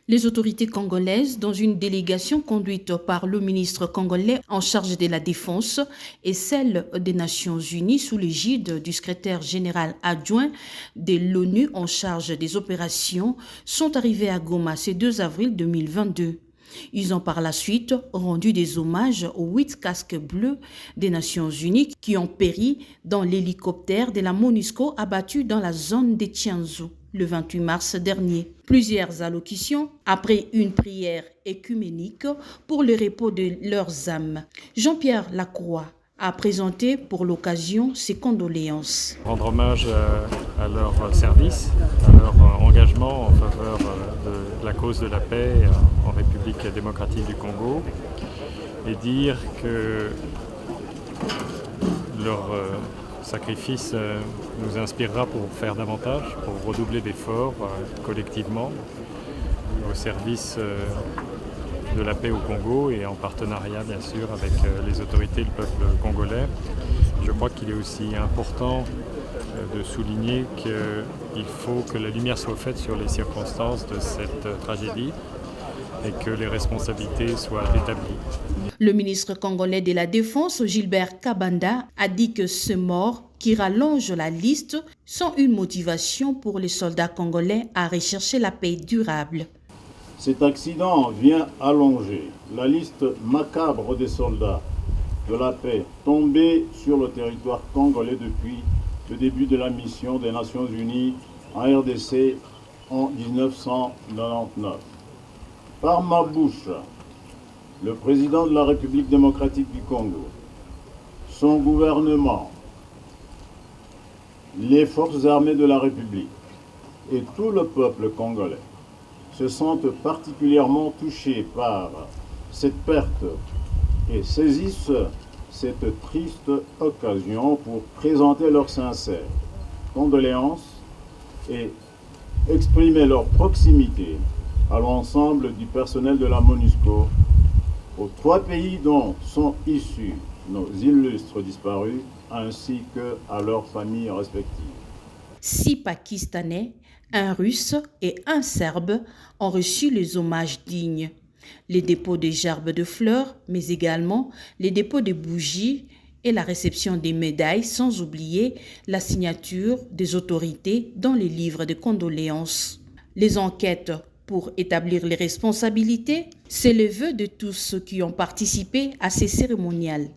Les autorités congolaises, dans une délégation conduite par le ministre congolais en charge de la Défense et celle des Nations Unies sous l'égide du secrétaire général adjoint de l'ONU en charge des opérations, sont arrivés à Goma ce 2 avril 2022. Ils ont par la suite rendu des hommages aux 8 casques bleus des Nations Unies qui ont péri dans l'hélicoptère de la MONUSCO abattu dans la zone de Tianzou le 28 mars dernier. Plusieurs allocutions après une prière œcuménique pour le repos de leurs âmes. Jean-Pierre Lacroix a présenté pour l'occasion ses condoléances. Rendre hommage à leur service, à leur engagement en faveur de la cause de la paix en République démocratique du Congo et dire que leur sacrifice nous inspirera pour faire davantage, pour redoubler d'efforts collectivement au service de la paix au Congo et en partenariat bien sûr avec les autorités et le peuple congolais. Je crois qu'il est aussi important de souligner qu'il faut que la lumière soit faite sur les circonstances de cette tragédie et que les responsabilités soient établies. Le ministre congolais de la Défense, Gilbert Kabanda, a dit que ces morts qui rallongent la liste sont une motivation pour les soldats congolais à rechercher la paix durable. Cet accident vient allonger la liste macabre des soldats de la paix tombés sur le territoire congolais depuis le début de la mission des Nations Unies en RDC en 1999. Par ma bouche, le président de la République démocratique du Congo, son gouvernement, les forces armées de la République et tout le peuple congolais se sentent particulièrement touchés par cette perte et saisissent cette triste occasion pour présenter leurs sincères condoléances et exprimer leur proximité à l'ensemble du personnel de la MONUSCO, aux 3 pays dont sont issus nos illustres disparus, ainsi qu'à leurs familles respectives. 6 Pakistanais, un Russe et un Serbe ont reçu les hommages dignes. Les dépôts de gerbes de fleurs, mais également les dépôts de bougies et la réception des médailles, sans oublier la signature des autorités dans les livres de condoléances. Les enquêtes pour établir les responsabilités, c'est le vœu de tous ceux qui ont participé à ces cérémoniales.